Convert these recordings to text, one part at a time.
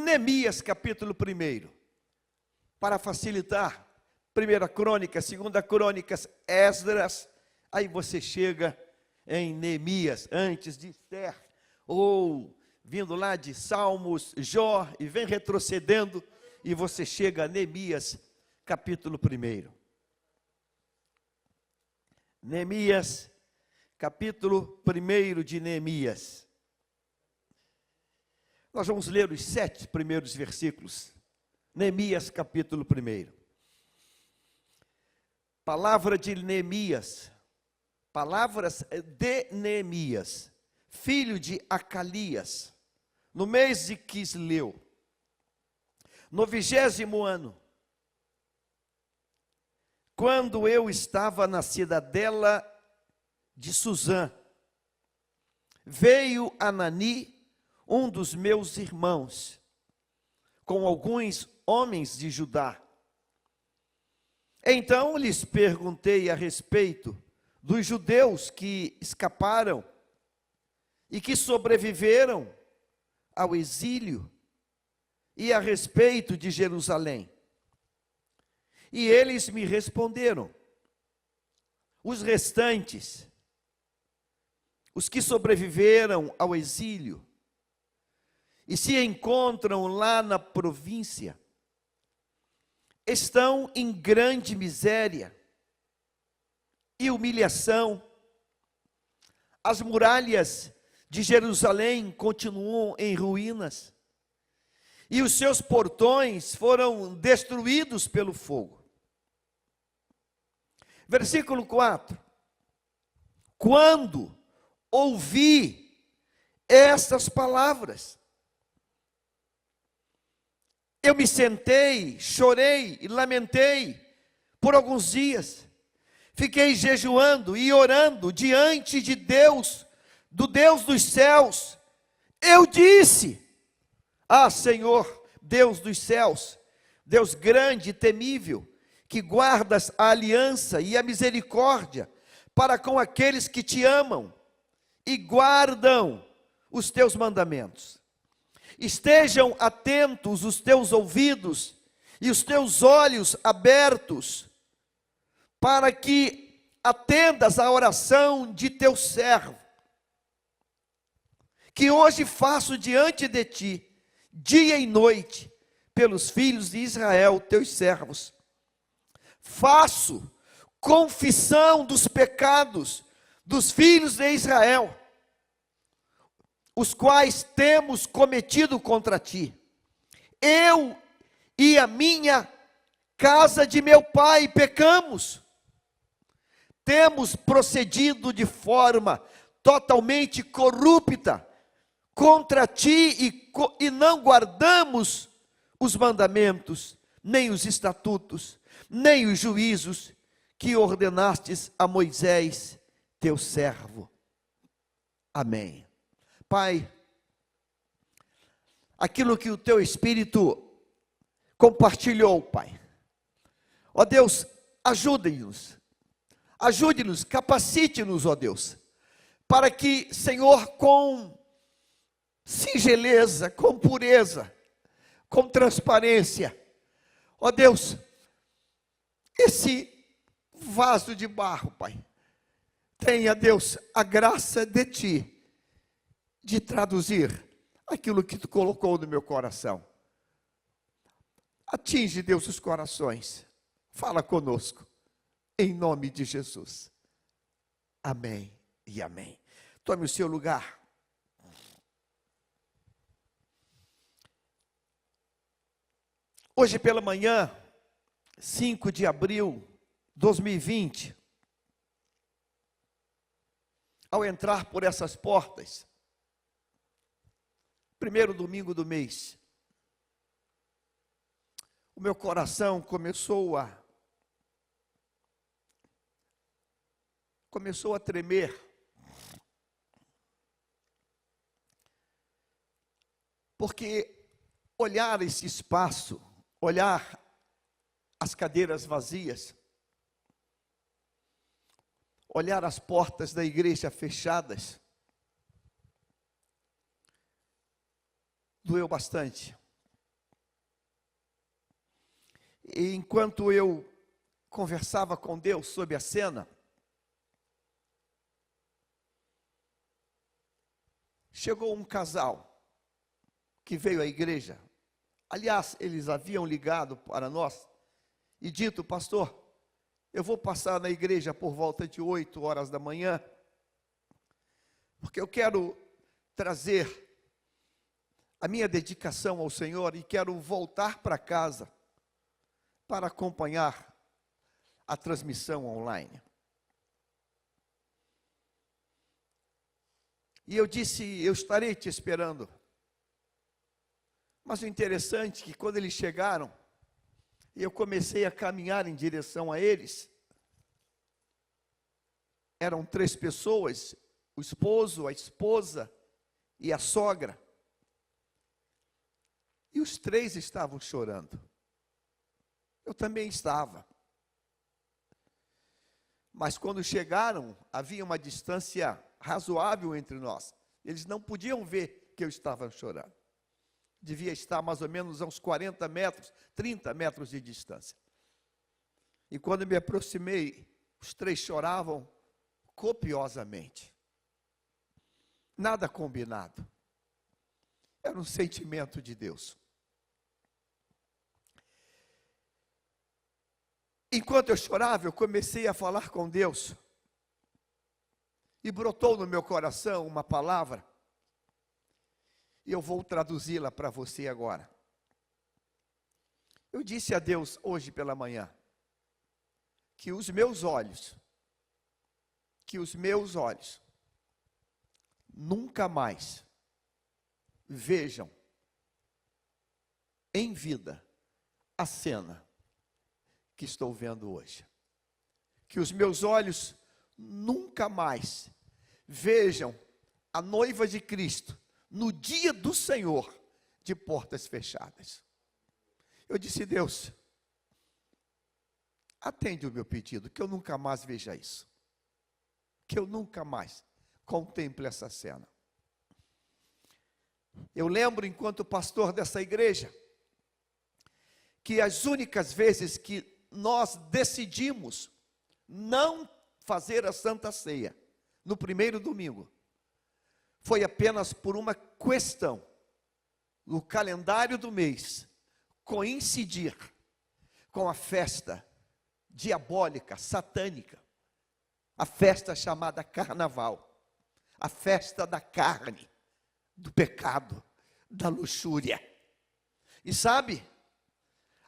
Neemias capítulo 1. Para facilitar, 1 Crônicas, 2 Crônicas, Esdras, aí você chega em Neemias, antes de Esther, ou vindo lá de Salmos, Jó, e vem retrocedendo, e você chega a Neemias capítulo 1. Neemias, capítulo 1 de Neemias. Nós vamos ler os 7 primeiros versículos. Neemias, capítulo 1. Palavra de Neemias, palavras de Neemias, filho de Acalias, no mês de Quisleu, no 20º ano, quando eu estava na cidadela de Suzã, veio Anani, um dos meus irmãos, com alguns homens de Judá. Então lhes perguntei a respeito dos judeus que escaparam e que sobreviveram ao exílio, e a respeito de Jerusalém. E eles me responderam: os restantes, os que sobreviveram ao exílio e se encontram lá na província, estão em grande miséria e humilhação. As muralhas de Jerusalém continuam em ruínas, e os seus portões foram destruídos pelo fogo. Versículo 4. Quando ouvi estas palavras, eu me sentei, chorei e lamentei por alguns dias. Fiquei jejuando e orando diante de Deus, do Deus dos céus. Eu disse: ah, Senhor, Deus dos céus, Deus grande e temível, que guardas a aliança e a misericórdia para com aqueles que te amam e guardam os teus mandamentos. Estejam atentos os teus ouvidos e os teus olhos abertos, para que atendas à oração de teu servo, que hoje faço diante de ti, dia e noite, pelos filhos de Israel, teus servos. Faço confissão dos pecados dos filhos de Israel, os quais temos cometido contra ti. Eu e a minha casa de meu pai pecamos. Temos procedido de forma totalmente corrupta contra ti e não guardamos os mandamentos, nem os estatutos, nem os juízos que ordenastes a Moisés, teu servo. Amém. Pai, aquilo que o teu Espírito compartilhou, Pai, ó Deus, ajude-nos, capacite-nos, ó Deus, para que, Senhor, com singeleza, com pureza, com transparência, ó Deus, esse vaso de barro, Pai, tenha, Deus, a graça de ti, de traduzir aquilo que tu colocou no meu coração. Atinge, Deus, os corações, fala conosco, em nome de Jesus. Amém e amém. Tome o seu lugar. Hoje pela manhã, 5 de abril de 2020, ao entrar por essas portas, primeiro domingo do mês, o meu coração começou a tremer, porque olhar esse espaço, olhar as cadeiras vazias, olhar as portas da igreja fechadas, doeu bastante. E enquanto eu conversava com Deus sobre a cena, chegou um casal que veio à igreja. Aliás, eles haviam ligado para nós e dito: pastor, eu vou passar na igreja por volta de 8 horas da manhã, porque eu quero trazer a minha dedicação ao Senhor e quero voltar para casa para acompanhar a transmissão online. E eu disse: eu estarei te esperando. Mas o interessante é que quando eles chegaram, e eu comecei a caminhar em direção a eles, eram 3 pessoas, o esposo, a esposa e a sogra. E os 3 estavam chorando. Eu também estava. Mas quando chegaram, havia uma distância razoável entre nós. Eles não podiam ver que eu estava chorando. Devia estar mais ou menos a uns 40 metros, 30 metros de distância. E quando me aproximei, os 3 choravam copiosamente. Nada combinado. Era um sentimento de Deus. Enquanto eu chorava, eu comecei a falar com Deus. E brotou no meu coração uma palavra. E eu vou traduzi-la para você agora. Eu disse a Deus hoje pela manhã, que os meus olhos nunca mais vejam em vida a cena que estou vendo hoje. Que os meus olhos nunca mais vejam a noiva de Cristo no dia do Senhor de portas fechadas. Eu disse: Deus, atende o meu pedido, que eu nunca mais veja isso. Que eu nunca mais contemple essa cena. Eu lembro, enquanto pastor dessa igreja, que as únicas vezes que nós decidimos não fazer a Santa Ceia, no primeiro domingo, foi apenas por uma questão: no calendário do mês coincidir com a festa diabólica, satânica, a festa chamada Carnaval, a festa da carne, do pecado, da luxúria. E sabe,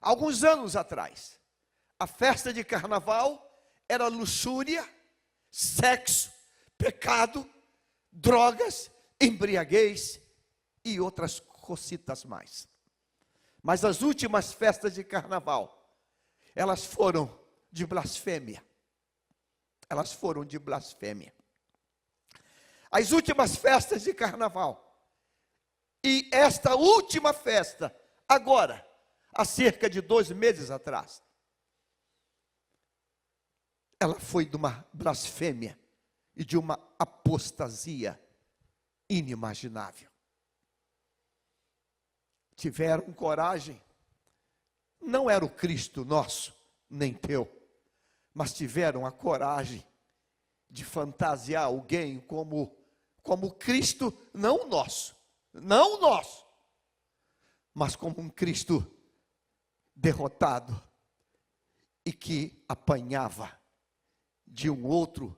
alguns anos atrás, a festa de Carnaval era luxúria, sexo, pecado, drogas, embriaguez e outras cositas mais. Mas as últimas festas de Carnaval, elas foram de blasfêmia. Elas foram de blasfêmia. As últimas festas de Carnaval. E esta última festa, agora, há cerca de 2 meses atrás, ela foi de uma blasfêmia e de uma apostasia inimaginável. Tiveram coragem, não era o Cristo nosso, nem teu, mas tiveram a coragem de fantasiar alguém como Cristo, não o nosso, mas como um Cristo derrotado e que apanhava de um outro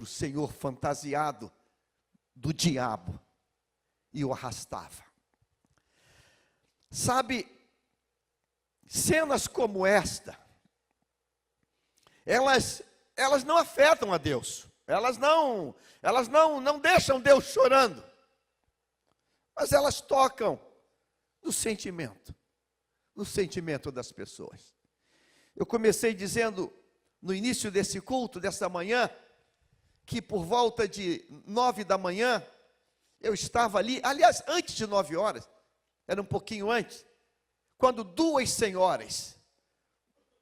senhor fantasiado do diabo e o arrastava. Sabe, cenas como esta, elas não afetam a Deus, elas não deixam Deus chorando, mas elas tocam no sentimento das pessoas. Eu comecei dizendo no início desse culto, dessa manhã, que por volta de 9 da manhã, eu estava ali, aliás, antes de 9 horas, era um pouquinho antes, quando 2 senhoras,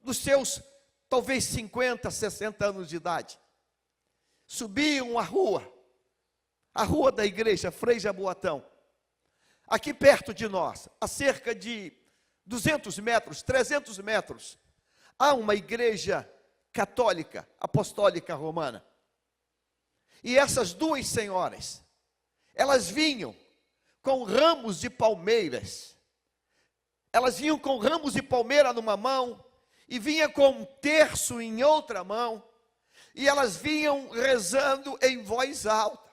dos seus talvez 50, 60 anos de idade, subiam a rua da igreja Frei Jaboatão, aqui perto de nós, a cerca de 200 metros, 300 metros, há uma igreja católica, apostólica romana. E essas duas senhoras, elas vinham com ramos de palmeiras. Elas vinham com ramos de palmeira numa mão, e vinha com um terço em outra mão, e elas vinham rezando em voz alta.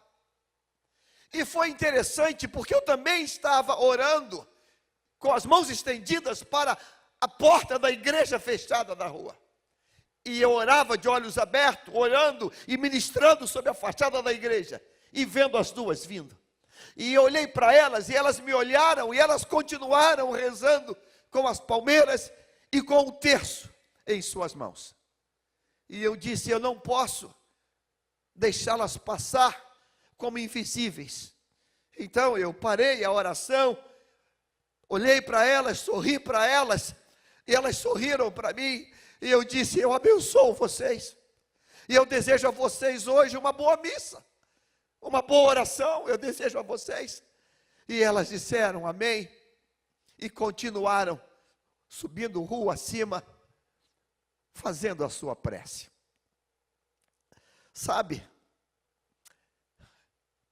E foi interessante, porque eu também estava orando, com as mãos estendidas para a porta da igreja fechada da rua. E eu orava de olhos abertos, orando e ministrando sobre a fachada da igreja, e vendo as duas vindo. E eu olhei para elas, e elas me olharam, e elas continuaram rezando com as palmeiras e com o terço em suas mãos. E eu disse, eu não posso deixá-las passar como invisíveis. Então eu parei a oração, olhei para elas, sorri para elas, e elas sorriram para mim, e eu disse, eu abençoo vocês, e eu desejo a vocês hoje uma boa missa, uma boa oração, eu desejo a vocês. E elas disseram amém, e continuaram subindo rua acima, fazendo a sua prece. Sabe,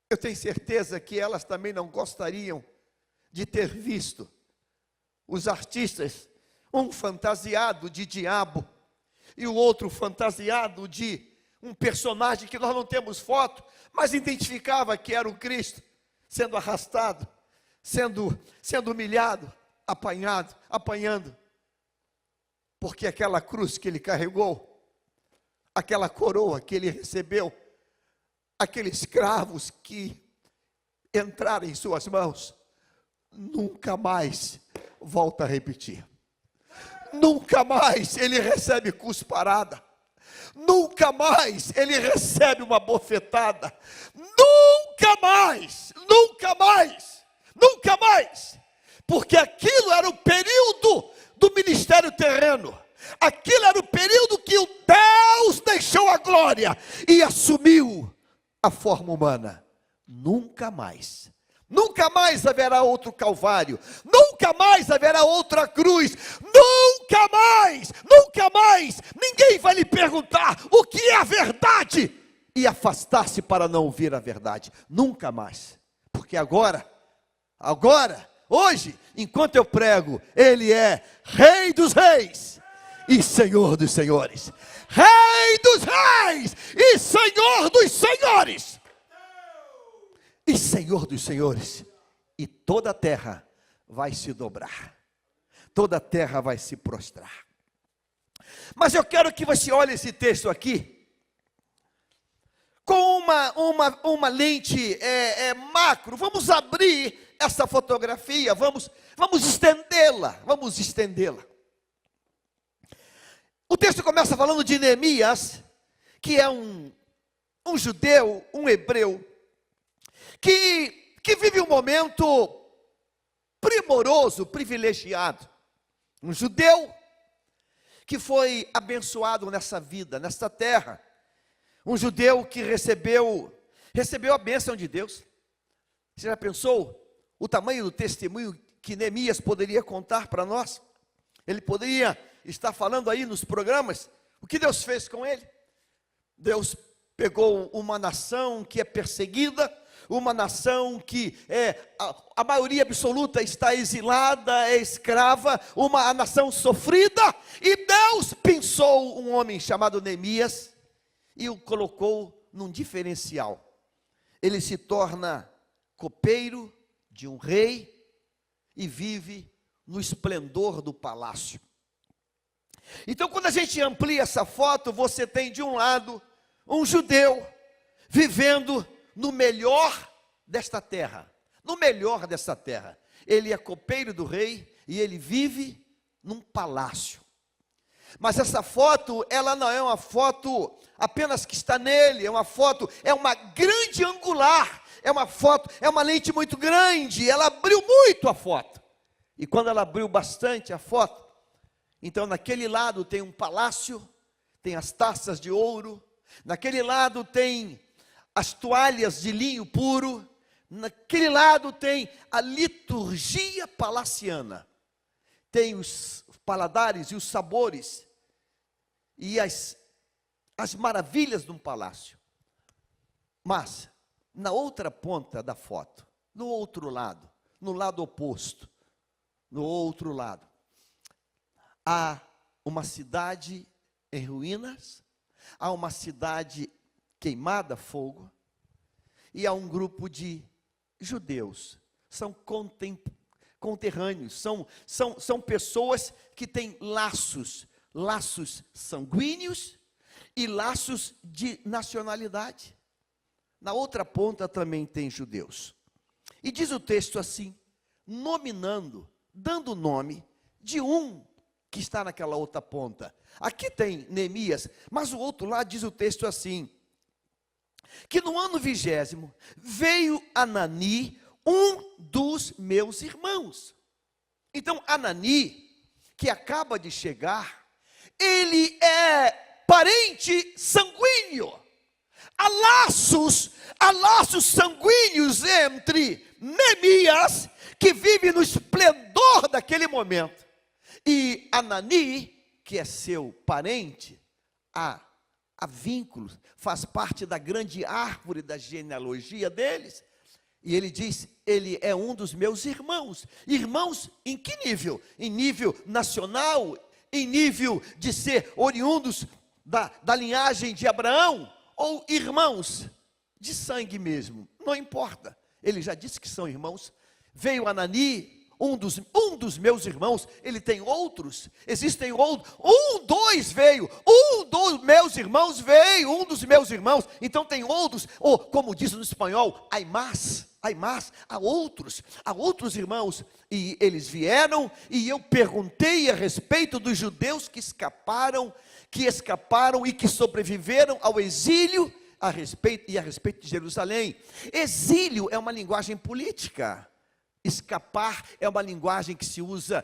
eu tenho certeza que elas também não gostariam de ter visto os artistas, um fantasiado de diabo e o outro fantasiado de um personagem que nós não temos foto, mas identificava que era o Cristo, sendo arrastado, sendo humilhado, apanhando, porque aquela cruz que ele carregou, aquela coroa que ele recebeu, aqueles cravos que entraram em suas mãos, nunca mais volta a repetir. Nunca mais ele recebe cusparada. Nunca mais ele recebe uma bofetada. Nunca mais, nunca mais, nunca mais. Porque aquilo era o período do ministério terreno. Aquilo era o período que o Deus deixou a glória e assumiu a forma humana. Nunca mais. Nunca mais haverá outro Calvário, nunca mais haverá outra cruz, nunca mais, ninguém vai lhe perguntar o que é a verdade e afastar-se para não ouvir a verdade, nunca mais, porque agora, hoje, enquanto eu prego, Ele é Rei dos Reis e Senhor dos Senhores, Rei dos Reis e Senhor dos Senhores, e Senhor dos Senhores, e toda a terra vai se dobrar, toda a terra vai se prostrar. Mas eu quero que você olhe esse texto aqui, com uma lente macro. Vamos abrir essa fotografia, vamos estendê-la. O texto começa falando de Neemias, que é um judeu, um hebreu, que vive um momento primoroso, privilegiado. Um judeu que foi abençoado nessa vida, nesta terra. Um judeu que recebeu a bênção de Deus. Você já pensou o tamanho do testemunho que Neemias poderia contar para nós? Ele poderia estar falando aí nos programas o que Deus fez com ele. Deus pegou uma nação que é perseguida, uma nação que a maioria absoluta está exilada, é escrava, uma nação sofrida, e Deus pensou um homem chamado Neemias e o colocou num diferencial. Ele se torna copeiro de um rei e vive no esplendor do palácio. Então, quando a gente amplia essa foto, você tem de um lado um judeu vivendo no melhor desta terra, ele é copeiro do rei e ele vive num palácio. Mas essa foto, ela não é uma foto apenas que está nele, é uma grande angular, é uma lente muito grande, ela abriu muito a foto. E quando ela abriu bastante a foto, então naquele lado tem um palácio, tem as taças de ouro, naquele lado tem as toalhas de linho puro, naquele lado tem a liturgia palaciana, tem os paladares e os sabores e as maravilhas de um palácio. Mas, na outra ponta da foto, no outro lado, no lado oposto, no outro lado, há uma cidade em ruínas, há uma cidade queimada a fogo, e há um grupo de judeus, são conterrâneos, são pessoas que têm laços sanguíneos e laços de nacionalidade. Na outra ponta também tem judeus. E diz o texto assim, nominando, dando o nome de um que está naquela outra ponta. Aqui tem Neemias, mas o outro lado diz o texto assim, que no ano 20º veio Anani, um dos meus irmãos. Então Anani, que acaba de chegar, ele é parente sanguíneo. Há laços sanguíneos entre Neemias, que vive no esplendor daquele momento, e Anani, que é seu parente. Há vínculos, faz parte da grande árvore da genealogia deles. E ele diz, ele é um dos meus irmãos. Irmãos em que nível? Em nível nacional, em nível de ser oriundos da linhagem de Abraão, ou irmãos de sangue mesmo, não importa. Ele já disse que são irmãos. Veio Anani, um dos meus irmãos. Ele tem outros, existem outros. Um dos meus irmãos veio, um dos meus irmãos. Então tem outros, ou como diz no espanhol, hay más, há outros irmãos. E eles vieram, e eu perguntei a respeito dos judeus que escaparam e que sobreviveram ao exílio, a respeito de Jerusalém. Exílio é uma linguagem política. Escapar é uma linguagem que se usa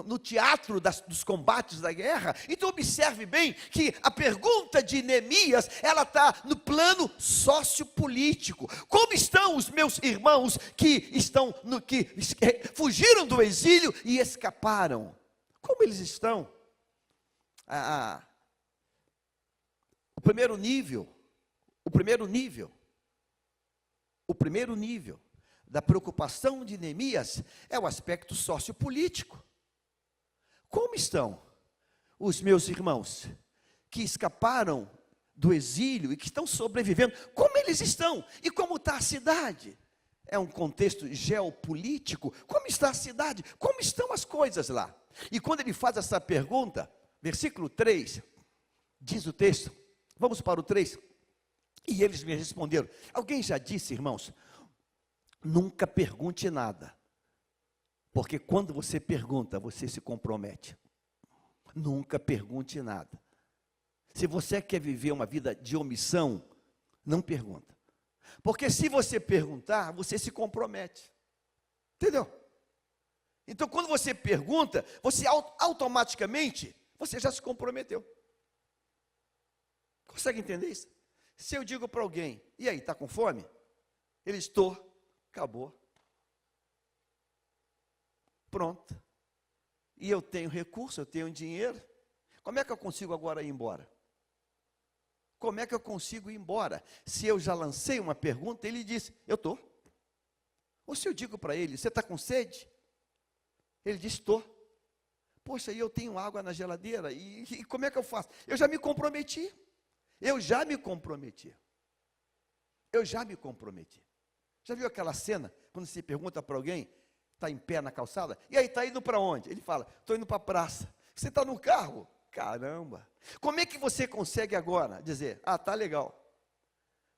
no teatro dos combates da guerra. Então observe bem que a pergunta de Neemias, ela está no plano sociopolítico. Como estão os meus irmãos que fugiram do exílio e escaparam? Como eles estão? O primeiro nível da preocupação de Neemias é o aspecto sociopolítico. Como estão os meus irmãos que escaparam do exílio e que estão sobrevivendo? Como eles estão? E como está a cidade? É um contexto geopolítico. Como está a cidade? Como estão as coisas lá? E quando ele faz essa pergunta, versículo 3, diz o texto, vamos para o 3, e eles me responderam. Alguém já disse, irmãos, nunca pergunte nada, porque quando você pergunta, você se compromete. Nunca pergunte nada. Se você quer viver uma vida de omissão, não pergunta, porque se você perguntar, você se compromete, entendeu? Então quando você pergunta, você automaticamente, você já se comprometeu. Consegue entender isso? Se eu digo para alguém, e aí, está com fome? Ele, estou. Acabou. Pronto. E eu tenho recurso, eu tenho dinheiro. Como é que eu consigo agora ir embora? Como é que eu consigo ir embora? Se eu já lancei uma pergunta, ele disse, eu estou. Ou se eu digo para ele, você está com sede? Ele diz, estou. Poxa, e eu tenho água na geladeira, e como é que eu faço? Eu já me comprometi. Já viu aquela cena, quando se pergunta para alguém, está em pé na calçada, e aí, está indo para onde? Ele fala, estou indo para a praça. Você está no carro? Caramba, como é que você consegue agora dizer, está legal?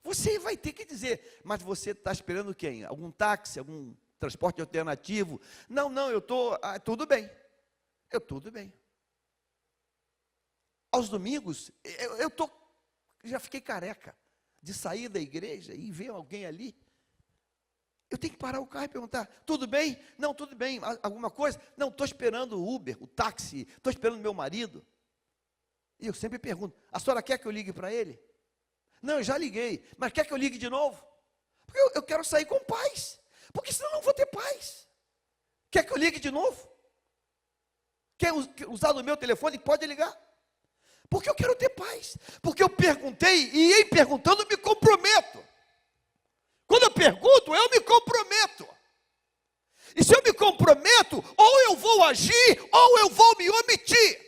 Você vai ter que dizer, mas você está esperando quem? Algum táxi, algum transporte alternativo? Não, eu estou, tudo bem. Tudo bem. Aos domingos, já fiquei careca de sair da igreja e ver alguém ali. Eu tenho que parar o carro e perguntar, tudo bem? Não, tudo bem, alguma coisa? Não, estou esperando o Uber, o táxi, estou esperando meu marido. E eu sempre pergunto, a senhora quer que eu ligue para ele? Não, eu já liguei, mas quer que eu ligue de novo? Porque eu quero sair com paz, porque senão eu não vou ter paz. Quer que eu ligue de novo? Quer usar o meu telefone? Pode ligar. Porque eu quero ter paz. Porque eu perguntei e em perguntando me comprometo. Quando eu pergunto, eu me comprometo. E se eu me comprometo, ou eu vou agir, ou eu vou me omitir.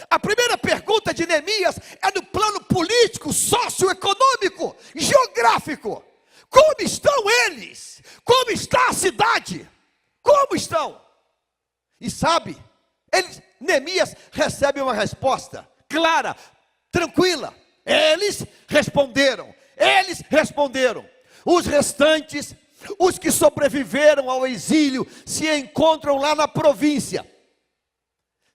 A primeira pergunta de Neemias é no plano político, socioeconômico, geográfico. Como estão eles? Como está a cidade? Como estão? E sabe, Neemias recebe uma resposta clara, tranquila. Eles responderam. Os restantes, os que sobreviveram ao exílio, se encontram lá na província.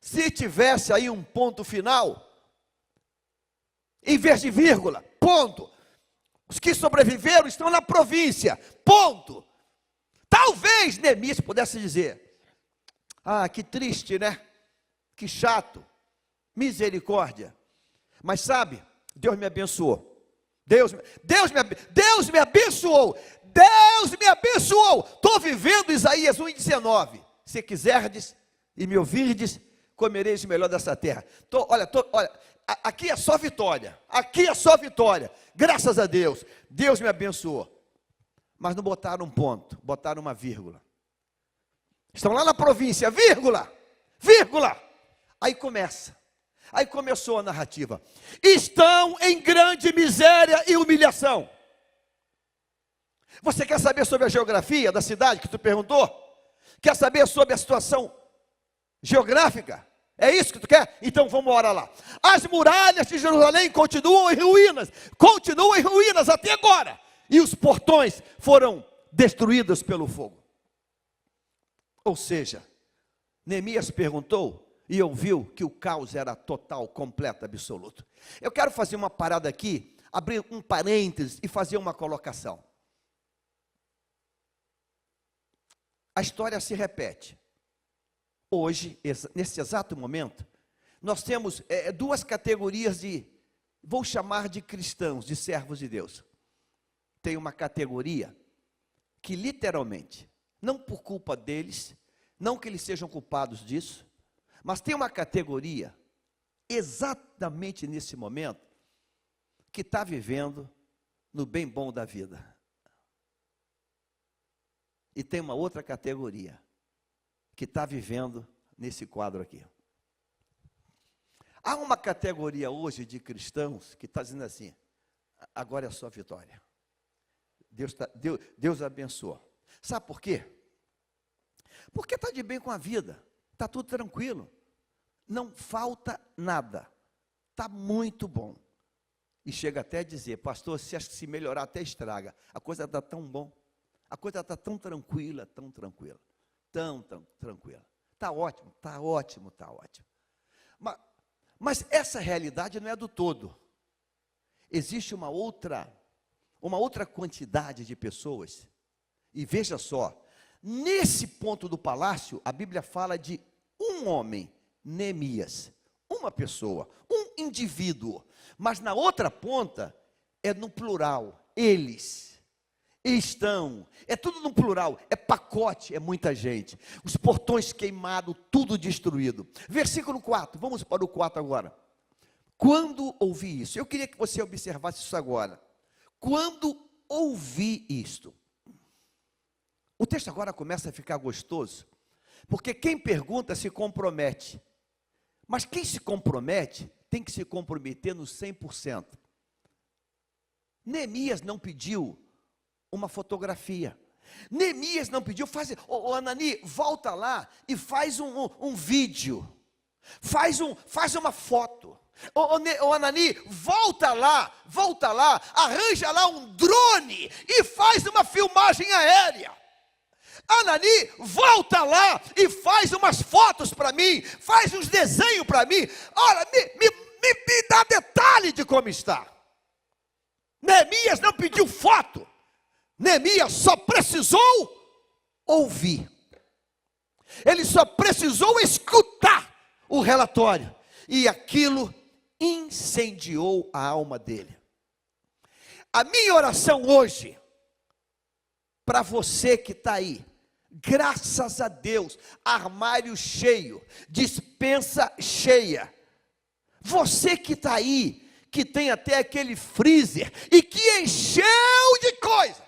Se tivesse aí um ponto final, em vez de vírgula, ponto. Os que sobreviveram estão na província, ponto. Talvez Neemias pudesse dizer: ah, que triste, né? Que chato, misericórdia. Mas sabe, Deus me abençoou. Deus me abençoou. Estou vivendo Isaías 1,19. Se quiserdes e me ouvirdes, comereis o melhor dessa terra. Olha, aqui é só vitória. Graças a Deus. Deus me abençoou. Mas não botaram um ponto, botaram uma vírgula. Estão lá na província, vírgula. Aí começou a narrativa. Estão em grande miséria e humilhação. Você quer saber sobre a geografia da cidade que tu perguntou? Quer saber sobre a situação geográfica? É isso que tu quer? Então vamos orar lá. As muralhas de Jerusalém continuam em ruínas até agora. E os portões foram destruídos pelo fogo. Ou seja, Neemias perguntou e ouviu que o caos era total, completo, absoluto. Eu quero fazer uma parada aqui, abrir um parênteses e fazer uma colocação. A história se repete. Hoje, nesse exato momento, nós temos duas categorias vou chamar de cristãos, de servos de Deus. Tem uma categoria que literalmente, não por culpa deles, não que eles sejam culpados disso, mas tem uma categoria, exatamente nesse momento, que está vivendo no bem bom da vida. E tem uma outra categoria, que está vivendo nesse quadro aqui. Há uma categoria hoje de cristãos que está dizendo assim: agora é a sua vitória. Deus abençoa. Sabe por quê? Porque está de bem com a vida, está tudo tranquilo, não falta nada, está muito bom. E chega até a dizer: pastor, se melhorar até estraga, a coisa está tão bom, a coisa está tão tranquila, tão tranquila. Está ótimo. Mas essa realidade não é do todo. Existe uma outra quantidade de pessoas, e veja só, nesse ponto do palácio, a Bíblia fala de um homem, Neemias, uma pessoa, um indivíduo, mas na outra ponta, é no plural, eles estão, é tudo no plural, é pacote, é muita gente, os portões queimados, tudo destruído. Versículo 4, vamos para o 4 agora. Quando ouvi isso, eu queria que você observasse isso agora. Quando ouvi isto, o texto agora começa a ficar gostoso, porque quem pergunta se compromete, mas quem se compromete tem que se comprometer no 100%. Neemias não pediu uma fotografia. Neemias não pediu, Anani, volta lá e faz um vídeo, faz uma foto. Anani, volta lá, arranja lá um drone e faz uma filmagem aérea. Anani, volta lá e faz umas fotos para mim, faz uns desenhos para mim. Olha, me dá detalhe de como está. Neemias não pediu foto. Neemias só precisou ouvir. Ele só precisou escutar o relatório. E aquilo incendiou a alma dele. A minha oração hoje, para você que está aí, Graças a Deus, armário cheio, despensa cheia. Você que está aí, que tem até aquele freezer e que encheu de coisa.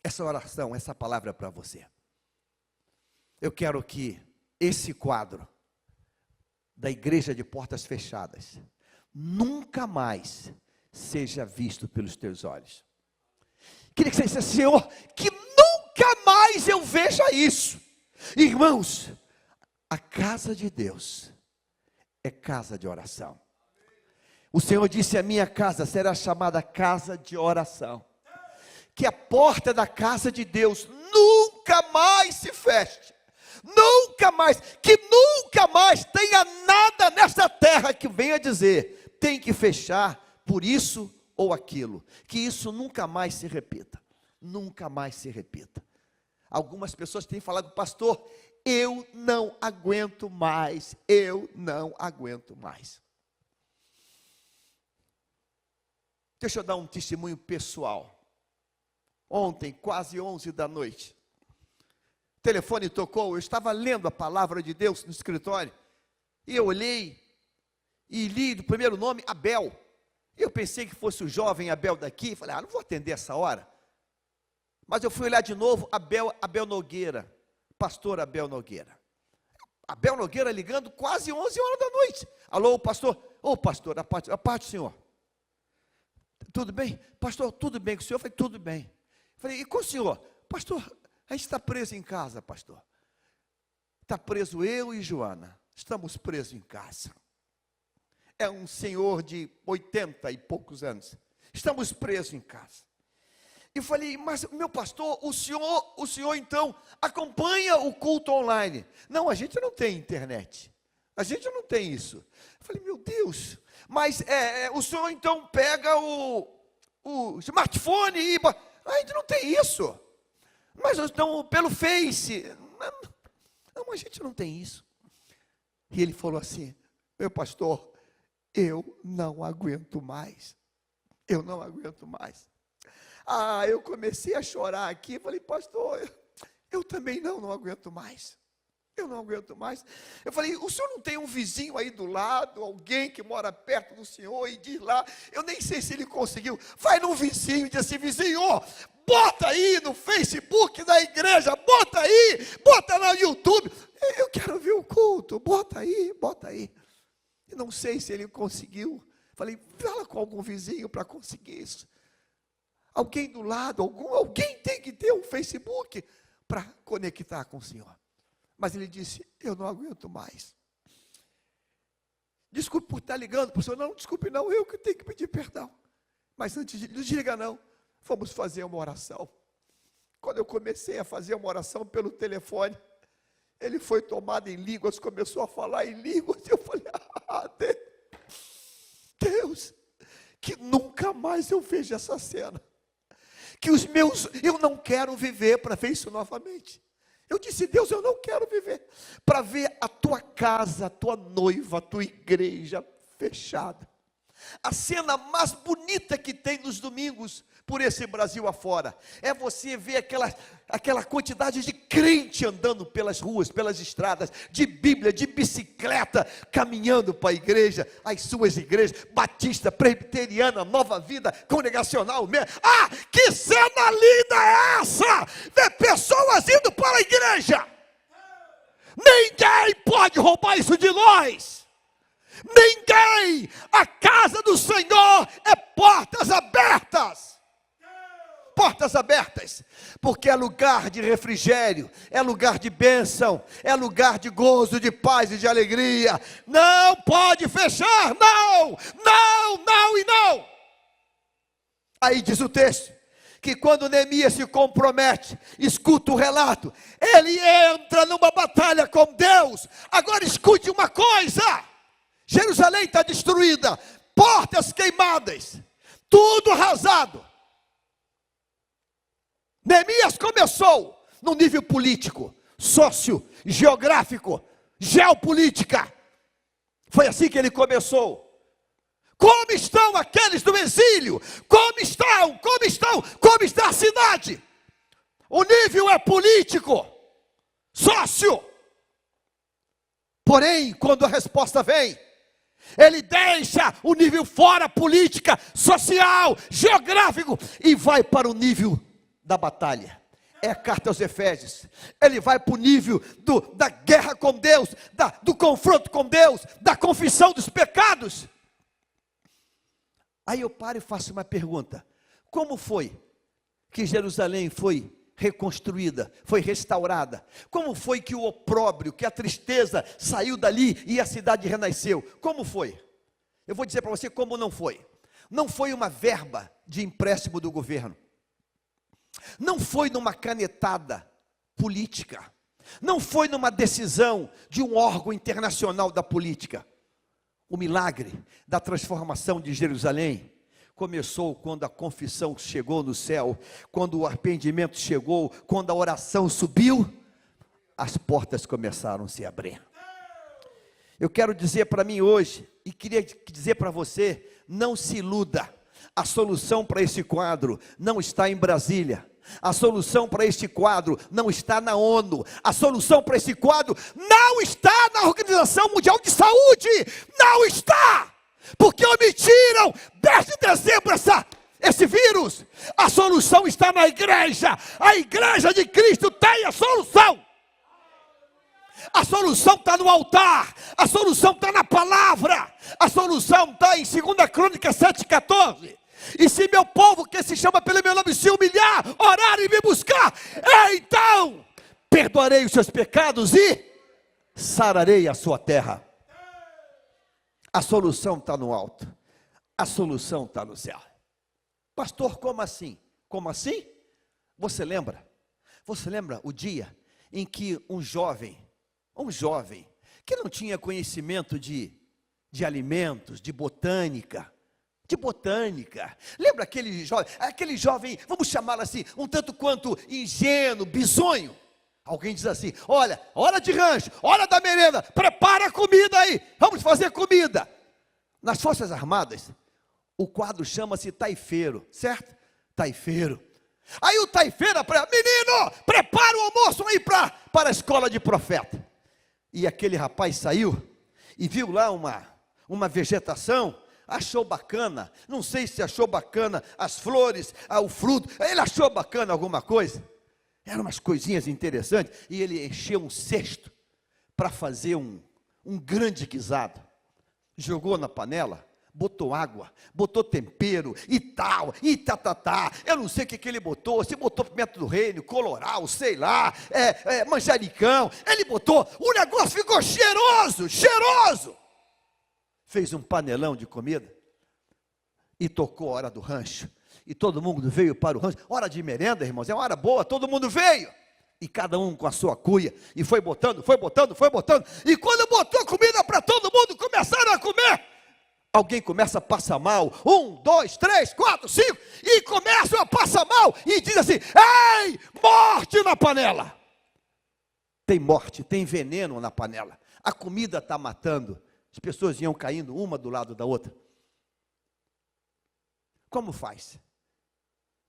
Essa oração, essa palavra é para você. Eu quero que esse quadro da igreja de portas fechadas nunca mais seja visto pelos teus olhos. Queria que você dissesse: Senhor, que nunca mais eu veja isso. Irmãos, a casa de Deus é casa de oração. O Senhor disse: a minha casa será chamada casa de oração. Que a porta da casa de Deus nunca mais se feche. Nunca mais, que nunca mais tenha nada nessa terra que venha dizer, tem que fechar por isso ou aquilo. Que isso nunca mais se repita. Nunca mais se repita. Algumas pessoas têm falado: pastor, eu não aguento mais, eu não aguento mais. Deixa eu dar um testemunho pessoal. Ontem, quase 11 da noite, o telefone tocou, eu estava lendo a palavra de Deus no escritório, e eu olhei, e li do primeiro nome, Abel. Eu pensei que fosse o jovem Abel daqui, falei: não vou atender essa hora. Mas eu fui olhar de novo, Abel Nogueira, pastor Abel Nogueira. Abel Nogueira ligando quase 11 horas da noite. Alô, pastor? Ô, pastor, a paz do senhor. Tudo bem? Pastor, tudo bem com o senhor? Eu falei: tudo bem. Falei: e com o senhor? Pastor, a gente está preso em casa, pastor. Está preso eu e Joana. Estamos presos em casa. É um senhor de 80 e poucos anos. Estamos presos em casa. E falei: mas meu pastor, o senhor então acompanha o culto online? Não, a gente não tem internet. A gente não tem isso. Eu falei: meu Deus, mas o senhor então pega o smartphone e... a gente não tem isso. Mas então pelo Face. Não, a gente não tem isso. E ele falou assim: meu pastor, eu não aguento mais. Eu não aguento mais. Eu comecei a chorar aqui. Falei: pastor, eu também não aguento mais. Eu não aguento mais. Eu falei: o senhor não tem um vizinho aí do lado, alguém que mora perto do senhor, e diz lá, eu nem sei se ele conseguiu, vai num vizinho e diz assim: vizinho, bota aí no Facebook da igreja, bota aí, bota no YouTube, eu quero ver o culto, bota aí. E não sei se ele conseguiu. Falei: fala com algum vizinho para conseguir isso. Alguém do lado, alguém tem que ter um Facebook para conectar com o senhor. Mas ele disse: eu não aguento mais. Desculpe por estar ligando para o senhor. Não, desculpe não, eu que tenho que pedir perdão. Mas antes de, não diga não, vamos fazer uma oração. Quando eu comecei a fazer uma oração pelo telefone, ele foi tomado em línguas, começou a falar em línguas, e eu falei: Deus, que nunca mais eu veja essa cena. Que eu não quero viver para ver isso novamente. Eu disse: Deus, eu não quero viver para ver a tua casa, a tua noiva, a tua igreja fechada. A cena mais bonita que tem nos domingos por esse Brasil afora é você ver aquela quantidade de crente andando pelas ruas, pelas estradas, de Bíblia, de bicicleta, caminhando para a igreja, as suas igrejas, Batista, Presbiteriana, Nova Vida, Congregacional. Que cena linda é essa? Ver pessoas indo para a igreja. Ninguém pode roubar isso de nós. Ninguém. A casa do Senhor é portas abertas. Portas abertas, porque é lugar de refrigério, é lugar de bênção, é lugar de gozo, de paz e de alegria. Não pode fechar, não. Aí diz o texto, que quando Neemias se compromete, escuta o relato, ele entra numa batalha com Deus. Agora escute uma coisa: Jerusalém está destruída, portas queimadas, tudo arrasado. Neemias começou no nível político, sócio, geográfico, geopolítica. Foi assim que ele começou. Como estão aqueles do exílio? Como estão? Como estão? Como está a cidade? O nível é político, sócio. Porém, quando a resposta vem, ele deixa o nível fora, política, social, geográfico, e vai para o nível da batalha. É a carta aos Efésios. Ele vai para o nível da guerra com Deus, do confronto com Deus, da confissão dos pecados. Aí eu paro e faço uma pergunta: como foi que Jerusalém foi reconstruída, foi restaurada? Como foi que o opróbrio, que a tristeza saiu dali e a cidade renasceu? Como foi? Eu vou dizer para você como não foi. Não foi uma verba de empréstimo do governo. Não foi numa canetada política. Não foi numa decisão de um órgão internacional da política. O milagre da transformação de Jerusalém começou quando a confissão chegou no céu, quando o arrependimento chegou, quando a oração subiu, as portas começaram a se abrir. Eu quero dizer para mim hoje, e queria dizer para você, não se iluda. A solução para esse quadro não está em Brasília. A solução para este quadro não está na ONU. A solução para esse quadro não está na Organização Mundial de Saúde. Não está! Porque omitiram desde dezembro esse vírus. A solução está na igreja. A igreja de Cristo tem a solução. A solução está no altar. A solução está na palavra. A solução está em 2 Crônicas 7,14. E se meu povo, que se chama pelo meu nome, se humilhar, orar e me buscar, então perdoarei os seus pecados e sararei a sua terra. A solução está no alto. A solução está no céu. Pastor, como assim? Como assim? Você lembra? Você lembra o dia em que um jovem que não tinha conhecimento de alimentos, de botânica, lembra aquele jovem, vamos chamá-lo assim, um tanto quanto ingênuo, bisonho? Alguém diz assim: olha, hora de rancho, hora da merenda, prepara a comida aí, vamos fazer comida. Nas Forças Armadas, o quadro chama-se taifeiro, certo? Taifeiro. Aí o taifeiro, menino, prepara o almoço aí para a escola de profeta. E aquele rapaz saiu e viu lá uma vegetação, achou bacana, não sei se achou bacana as flores, o fruto, ele achou bacana alguma coisa, eram umas coisinhas interessantes, e ele encheu um cesto para fazer um grande guisado, jogou na panela, botou água, botou tempero e tal, e tá, eu não sei o que ele botou, se botou pimenta do reino, coloral, sei lá, manjericão, ele botou, o negócio ficou cheiroso, fez um panelão de comida, e tocou a hora do rancho, e todo mundo veio para o rancho, hora de merenda, irmãos, é uma hora boa, todo mundo veio, e cada um com a sua cuia, e foi botando, e quando botou comida para todo mundo, começaram a comer, alguém começa a passar mal, 1, 2, 3, 4, 5, e começam a passar mal, e diz assim: ei, morte na panela, tem morte, tem veneno na panela, a comida está matando, as pessoas iam caindo uma do lado da outra. Como faz?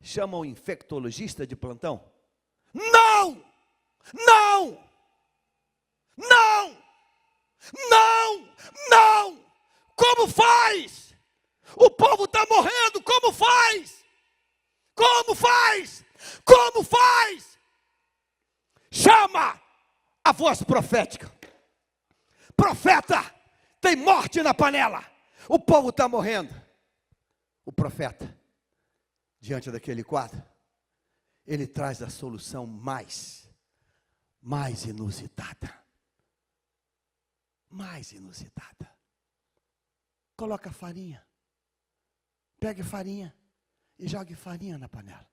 Chama o infectologista de plantão? Não! Como faz? O povo está morrendo, como faz? Chama a voz profética. Profeta, tem morte na panela, o povo está morrendo. O profeta, diante daquele quadro, ele traz a solução mais inusitada. Coloca farinha, pegue farinha e jogue farinha na panela.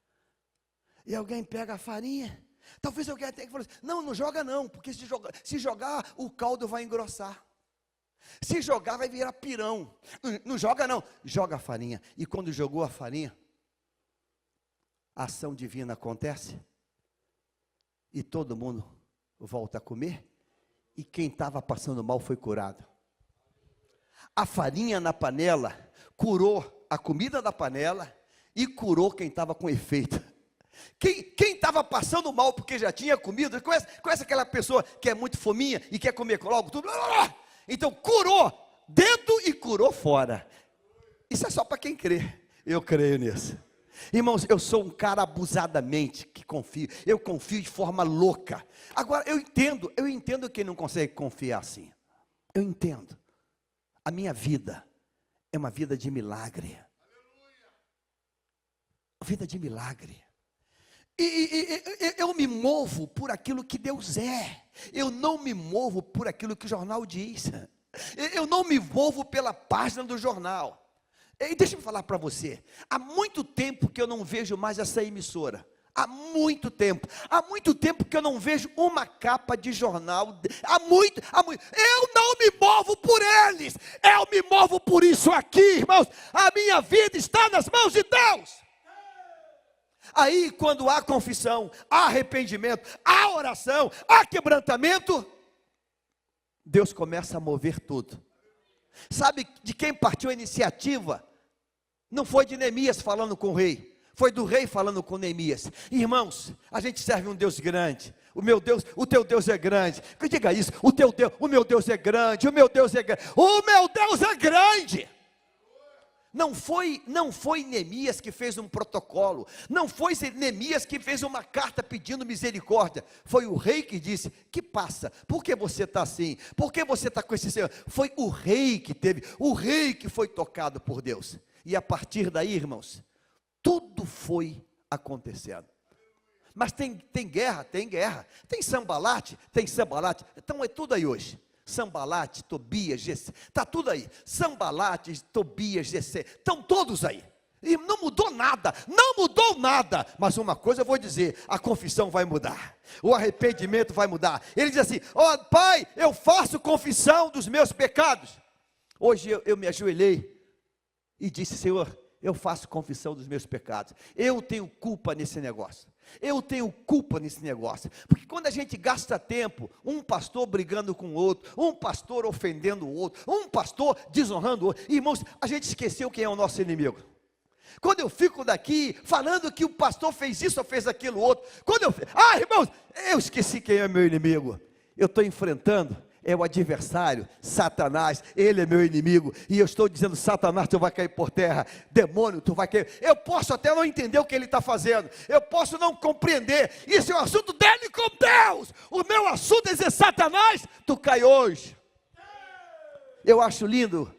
E alguém pega a farinha, talvez alguém até que fale assim: não joga não, porque se jogar o caldo vai engrossar. Se jogar vai virar pirão. Não joga não, joga a farinha. E quando jogou a farinha, a ação divina acontece, e todo mundo volta a comer, e quem estava passando mal foi curado. A farinha na panela curou a comida da panela e curou quem estava com efeito. Quem estava passando mal porque já tinha comido, conhece aquela pessoa que é muito fominha e quer comer logo tudo? Então curou dentro e curou fora. Isso é só para quem crê. Eu creio nisso. Irmãos, eu sou um cara abusadamente que confio. Eu confio de forma louca. Agora, eu entendo quem não consegue confiar assim. Eu entendo. A minha vida é uma vida de milagre. Uma vida de milagre. E eu me movo por aquilo que Deus é. Eu não me movo por aquilo que o jornal diz. Eu não me movo pela página do jornal. E deixa eu falar para você, há muito tempo que eu não vejo mais essa emissora. Há muito tempo que eu não vejo uma capa de jornal. Há muito. Eu não me movo por eles. Eu me movo por isso aqui, irmãos. A minha vida está nas mãos de Deus. Aí, quando há confissão, há arrependimento, há oração, há quebrantamento, Deus começa a mover tudo. Sabe de quem partiu a iniciativa? Não foi de Neemias falando com o rei, foi do rei falando com Neemias. Irmãos, a gente serve um Deus grande. O meu Deus, o teu Deus é grande. Diga isso, o meu Deus é grande, o meu Deus é grande. O meu Deus é grande. Não foi Neemias que fez um protocolo, não foi Neemias que fez uma carta pedindo misericórdia, foi o rei que disse, que passa, por que você está assim, por que você está com esse senhor? Foi o rei que foi tocado por Deus, e a partir daí, irmãos, tudo foi acontecendo. Mas tem guerra, tem Sambalate, então é tudo aí hoje. Sambalate, Tobias, Gesem, está tudo aí. Sambalate, Tobias, Gesem, estão todos aí. E não mudou nada, mas uma coisa eu vou dizer, a confissão vai mudar, o arrependimento vai mudar. Ele diz assim, Pai, eu faço confissão dos meus pecados. Hoje eu me ajoelhei e disse, Senhor, eu faço confissão dos meus pecados. Eu tenho culpa nesse negócio. Porque quando a gente gasta tempo, um pastor brigando com o outro, um pastor ofendendo o outro, um pastor desonrando o outro, irmãos, a gente esqueceu quem é o nosso inimigo. Quando eu fico daqui falando que o pastor fez isso ou fez aquilo outro, irmãos, eu esqueci quem é meu inimigo. Eu estou enfrentando o adversário, Satanás, ele é meu inimigo, e eu estou dizendo, Satanás, tu vai cair por terra, demônio, tu vai cair. Eu posso até não entender o que ele está fazendo, eu posso não compreender, isso é um assunto dele com Deus, o meu assunto é dizer, Satanás, tu cai hoje. Eu acho lindo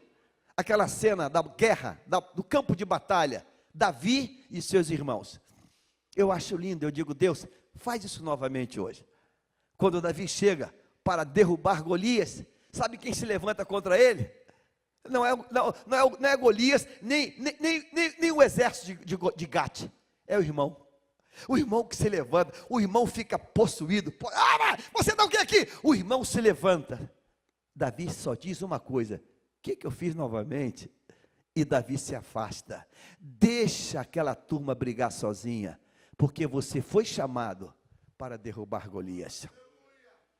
aquela cena da guerra, do campo de batalha, Davi e seus irmãos. Eu acho lindo, eu digo, Deus, faz isso novamente hoje. Quando Davi chega para derrubar Golias, sabe quem se levanta contra ele? Não é Golias, nem o exército de Gate, é o irmão que se levanta, o irmão fica possuído, você dá o que aqui? O irmão se levanta, Davi só diz uma coisa, o que eu fiz novamente? E Davi se afasta, deixa aquela turma brigar sozinha, porque você foi chamado para derrubar Golias.